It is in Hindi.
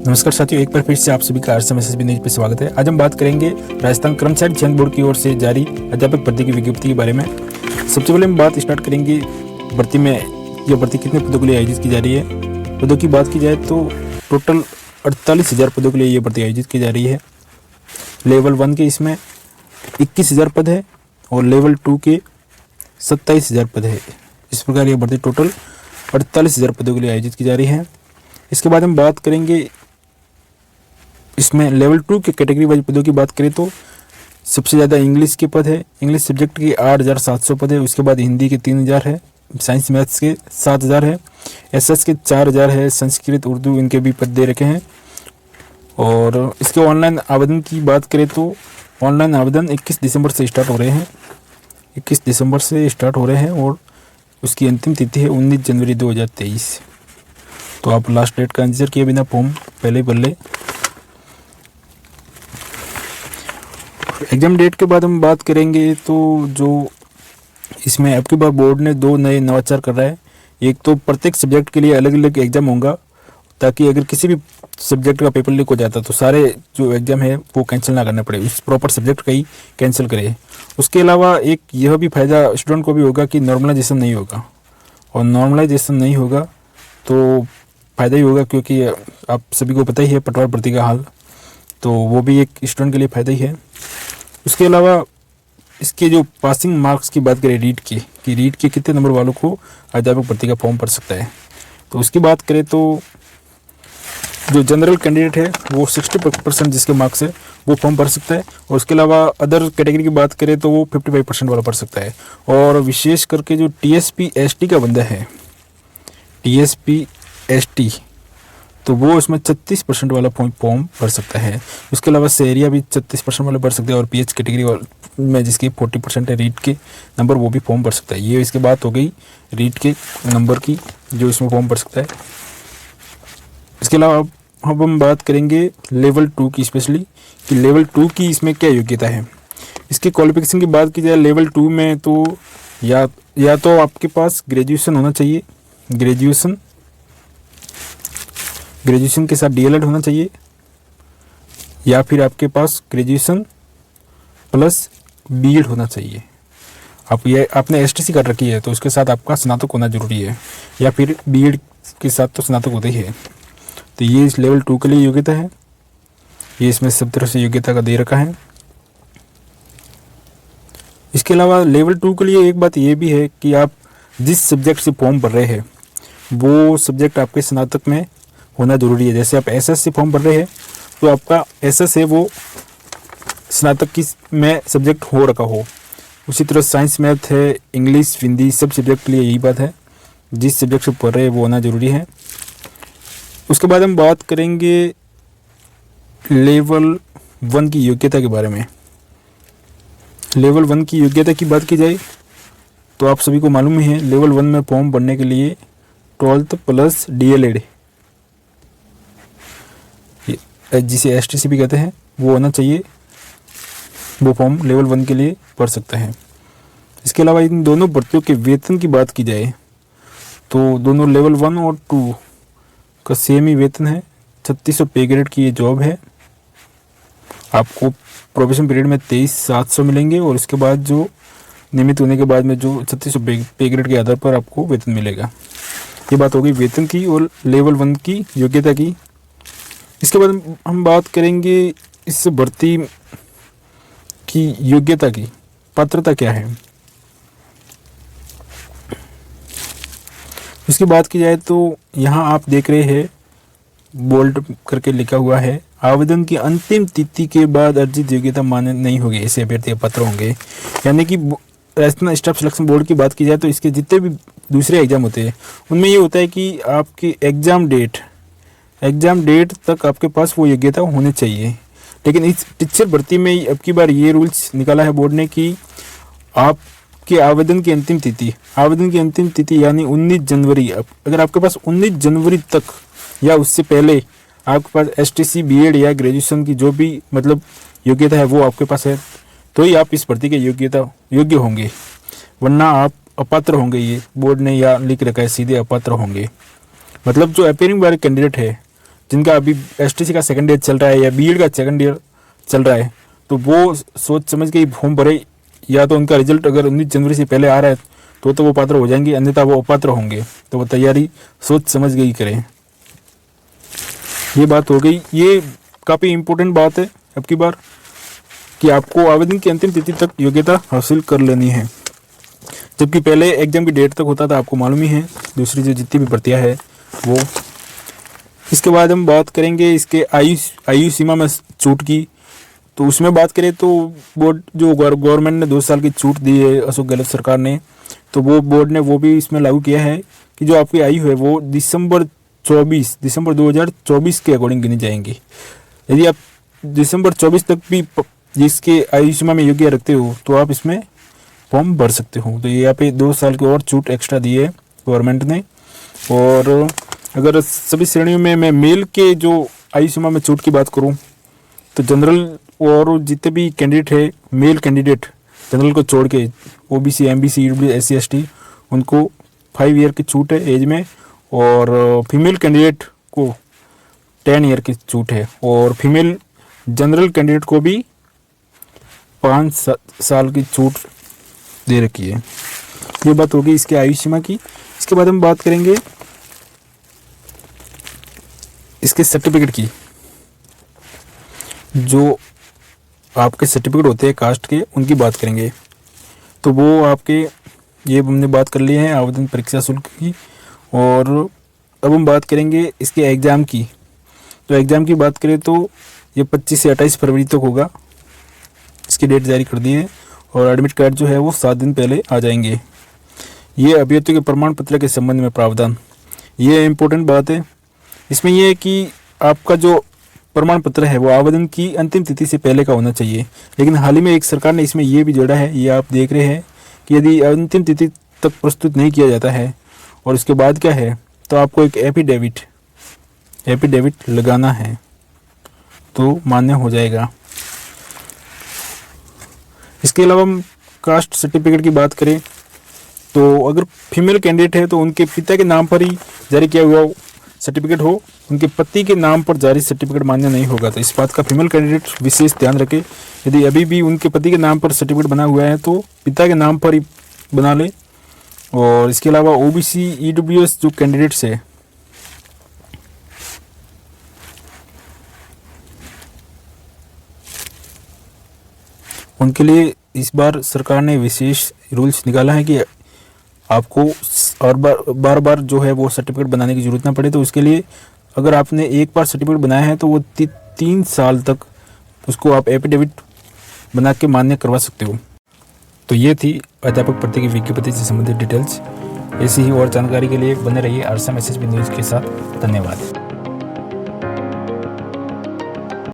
नमस्कार साथियों, एक बार फिर से आप सभी का RSMSSB न्यूज पे स्वागत है। आज हम बात करेंगे राजस्थान कर्मचारी चयन बोर्ड की ओर से जारी अध्यापक भर्ती की विज्ञप्ति के बारे में। सबसे पहले हम बात स्टार्ट करेंगे भर्ती में। यह भर्ती कितने पदों के लिए आयोजित की जा रही है। पदों की बात की जाए तो टोटल 48,000 पदों के लिए ये भर्ती आयोजित की जा रही है। लेवल 1 के इसमें 21,000 पद है और लेवल 2 के 27,000 पद है। इस प्रकार ये भर्ती टोटल 48,000 पदों के लिए आयोजित की जा रही है। इसके बाद हम बात करेंगे इसमें लेवल 2 के कैटेगरी वाइज पदों की बात करें तो सबसे ज़्यादा इंग्लिश के पद है। इंग्लिश सब्जेक्ट के 8,700 पद है। उसके बाद हिंदी के 3,000 है। साइंस मैथ्स के 7,000 है। एसएस के 4,000 है। संस्कृत उर्दू इनके भी पद दे रखे हैं। और इसके ऑनलाइन आवेदन की बात करें तो ऑनलाइन आवेदन 21 दिसंबर से स्टार्ट हो रहे हैं। 21 दिसंबर से स्टार्ट हो रहे हैं और उसकी अंतिम तिथि है 19 जनवरी 2023। तो आप लास्ट डेट का इंतजार किए बिना फॉर्म पहले भर ले। एग्जाम डेट के बाद हम बात करेंगे तो जो इसमें अब की बार बोर्ड ने 2 नए नवाचार कर रहा है। एक तो प्रत्येक सब्जेक्ट के लिए अलग अलग एग्जाम होगा, ताकि अगर किसी भी सब्जेक्ट का पेपर लीक हो जाता तो सारे जो एग्जाम है वो कैंसिल ना करना पड़े, उस प्रॉपर सब्जेक्ट का ही कैंसिल करे। उसके अलावा एक यह भी फ़ायदा स्टूडेंट को भी होगा कि नॉर्मलाइजेशन नहीं होगा, और नॉर्मलाइजेशन नहीं होगा तो फ़ायदा ही होगा, क्योंकि आप सभी को पता ही है पटवार भर्ती का हाल, तो वो भी एक स्टूडेंट के लिए फ़ायदा ही है। उसके अलावा इसके जो पासिंग मार्क्स की बात करें रीट की, कि रीट के कितने नंबर वालों को अध्यापक भर्ती का फॉर्म भर सकता है, तो उसकी बात करें तो जो जनरल कैंडिडेट है वो 60% जिसके मार्क्स है वो फॉर्म भर सकता है। और उसके अलावा अदर कैटेगरी की बात करें तो वो 55% वाला भर सकता है। और विशेष करके जो TSP ST का बंदा है, TSP ST, तो वो इसमें 36% वाला फॉर्म भर सकता है। उसके अलावा शहरिया भी 36% वाला भर सकते हैं। और PH कैटेगरी में जिसकी 40% है रीट के नंबर, वो भी फॉर्म भर सकता है। ये इसके बात हो गई रीट के नंबर की, जो इसमें फॉर्म भर सकता है। इसके अलावा अब हम बात करेंगे लेवल 2 की, स्पेशली कि लेवल 2 की इसमें क्या योग्यता है। इसकी क्वालिफिकेशन की बात की जाए लेवल 2 में तो या तो आपके पास ग्रेजुएशन होना चाहिए, ग्रेजुएशन के साथ DLED होना चाहिए, या फिर आपके पास ग्रेजुएशन प्लस BEd होना चाहिए। आपने STC कर रखी है तो उसके साथ आपका स्नातक होना जरूरी है, या फिर BEd के साथ तो स्नातक होता ही है। तो ये इस लेवल 2 के लिए योग्यता है। ये इसमें सब तरह से योग्यता का दे रखा है। इसके अलावा लेवल 2 के लिए एक बात ये भी है कि आप जिस सब्जेक्ट से फॉर्म भर रहे हैं वो सब्जेक्ट आपके स्नातक में होना जरूरी है। जैसे आप SS से फॉर्म भर रहे हैं तो आपका SS है वो स्नातक की में सब्जेक्ट हो रखा हो। उसी तरह साइंस मैथ है, इंग्लिश हिंदी सब सब्जेक्ट के लिए यही बात है, जिस सब्जेक्ट से पढ़ रहे हैं वो होना ज़रूरी है। उसके बाद हम बात करेंगे लेवल 1 की योग्यता के बारे में। लेवल 1 की योग्यता की बात की जाए तो आप सभी को मालूम ही है, लेवल 1 में फॉर्म भरने के लिए 12th प्लस DLED, जिसे STC भी कहते हैं, वो होना चाहिए। वो फॉर्म लेवल 1 के लिए भर सकता है। इसके अलावा इन दोनों भर्तियों के वेतन की बात की जाए तो दोनों लेवल 1 और 2 का सेम ही वेतन है। 3600 पे ग्रेड की ये जॉब है। आपको प्रोबेशन पीरियड में 23,700 मिलेंगे, और इसके बाद जो नियमित होने के बाद में जो 3600 पे ग्रेड के आधार पर आपको वेतन मिलेगा। ये बात हो गई वेतन की और लेवल 1 की योग्यता की। इसके बाद हम बात करेंगे इस भर्ती की योग्यता की, पात्रता क्या है। इसकी बात की जाए तो यहाँ आप देख रहे हैं बोल्ड करके लिखा हुआ है, आवेदन की अंतिम तिथि के बाद अर्जित योग्यता मान्य नहीं होगी, ऐसे अभ्यर्थी पात्र होंगे। यानी कि राजस्थान स्टाफ सिलेक्शन बोर्ड की बात की जाए तो इसके जितने भी दूसरे एग्जाम होते हैं उनमें ये होता है कि आपकी एग्जाम डेट तक आपके पास वो योग्यता होनी चाहिए। लेकिन इस टीचर भर्ती में अब की बार ये रूल्स निकाला है बोर्ड ने कि आपके आवेदन की अंतिम तिथि यानी 19 जनवरी, अगर आपके पास 19 जनवरी तक या उससे पहले आपके पास STC BEd या ग्रेजुएशन की जो भी मतलब योग्यता है वो आपके पास है, तो ही आप इस भर्ती के योग्य होंगे, वरना आप अपात्र होंगे। ये बोर्ड ने या लिख रखा है, सीधे अपात्र होंगे। मतलब जो अपेयरिंग वाले कैंडिडेट है जिनका अभी एसटीसी का सेकंड ईयर चल रहा है या बीएड का सेकंड ईयर चल रहा है, तो वो सोच समझ के फॉर्म भरे। या तो उनका रिजल्ट अगर 19 जनवरी से पहले आ रहा है तो वो पात्र हो जाएंगे, अन्यथा वो अपात्र होंगे। तो वो तैयारी सोच समझ के ही करें। ये बात हो गई। ये काफ़ी इम्पोर्टेंट बात है अब की बार कि आपको आवेदन की अंतिम तिथि तक योग्यता हासिल कर लेनी है, जबकि पहले एग्जाम की डेट तक होता था, आपको मालूम ही है। दूसरी जो जितनी भी भर्तियाँ है वो। इसके बाद हम बात करेंगे इसके आयु सीमा में छूट की। तो उसमें बात करें तो बोर्ड जो गवर्नमेंट ने 2 साल की छूट दी है अशोक गहलोत सरकार ने, तो वो बोर्ड ने वो भी इसमें लागू किया है कि जो आपकी आयु है वो दिसंबर 2024 के अकॉर्डिंग गिनी जाएंगी। यदि आप दिसंबर 24 तक भी जिसके आयु सीमा में योग्य रखते हो तो आप इसमें फॉर्म भर सकते हो। तो यहाँ पे 2 साल की और छूट एक्स्ट्रा दी है गवर्नमेंट ने। और अगर सभी श्रेणियों में मैं मेल के जो आयु सीमा में छूट की बात करूँ तो जनरल और जितने भी कैंडिडेट है, मेल कैंडिडेट जनरल को छोड़ के, OBC, MBC, EW, SC, ST, उनको 5 ईयर की छूट है एज में। और फीमेल कैंडिडेट को 10 ईयर की छूट है। और फीमेल जनरल कैंडिडेट को भी 5 साल की छूट दे रखी है। ये बात होगी इसके आयु सीमा की। इसके बाद हम बात करेंगे इसके सर्टिफिकेट की। जो आपके सर्टिफिकेट होते हैं कास्ट के, उनकी बात करेंगे। तो वो आपके, ये हमने बात कर ली है आवेदन परीक्षा शुल्क की। और अब हम बात करेंगे इसके एग्ज़ाम की। तो एग्ज़ाम की बात करें तो ये 25 से 28 फरवरी तक होगा। इसकी डेट जारी कर दी है। और एडमिट कार्ड जो है वो 7 दिन पहले आ जाएंगे। ये अभ्यर्थियों के प्रमाण पत्र के संबंध में प्रावधान, ये इम्पोर्टेंट बात है। इसमें यह है कि आपका जो प्रमाण पत्र है वो आवेदन की अंतिम तिथि से पहले का होना चाहिए। लेकिन हाल ही में एक सरकार ने इसमें ये भी जोड़ा है, ये आप देख रहे हैं कि यदि अंतिम तिथि तक प्रस्तुत नहीं किया जाता है और इसके बाद क्या है तो आपको एक एफिडेविट लगाना है तो मान्य हो जाएगा। इसके अलावा हम कास्ट सर्टिफिकेट की बात करें तो अगर फीमेल कैंडिडेट है तो उनके पिता के नाम पर ही जारी किया हुआ सर्टिफिकेट हो, उनके पति के नाम पर जारी सर्टिफिकेट मान्य नहीं होगा। तो इस बात का फीमेल कैंडिडेट विशेष ध्यान रखें। यदि अभी भी उनके पति के नाम पर सर्टिफिकेट बना हुआ है तो पिता के नाम पर ही बना ले। और इसके अलावा ओबीसी, ईडब्ल्यूएस जो कैंडिडेट्स है, उनके लिए इस बार सरकार ने विशेष रूल्स निकाला है कि आपको और बार बार जो है वो सर्टिफिकेट बनाने की ज़रूरत ना पड़े। तो उसके लिए अगर आपने एक बार सर्टिफिकेट बनाया है तो वो 3 साल तक उसको आप एफिडेविट बना के मान्य करवा सकते हो। तो ये थी अध्यापक भर्ती की विज्ञप्ति से संबंधित डिटेल्स। ऐसी ही और जानकारी के लिए बने रहिए RSM SSB न्यूज़ के साथ। धन्यवाद।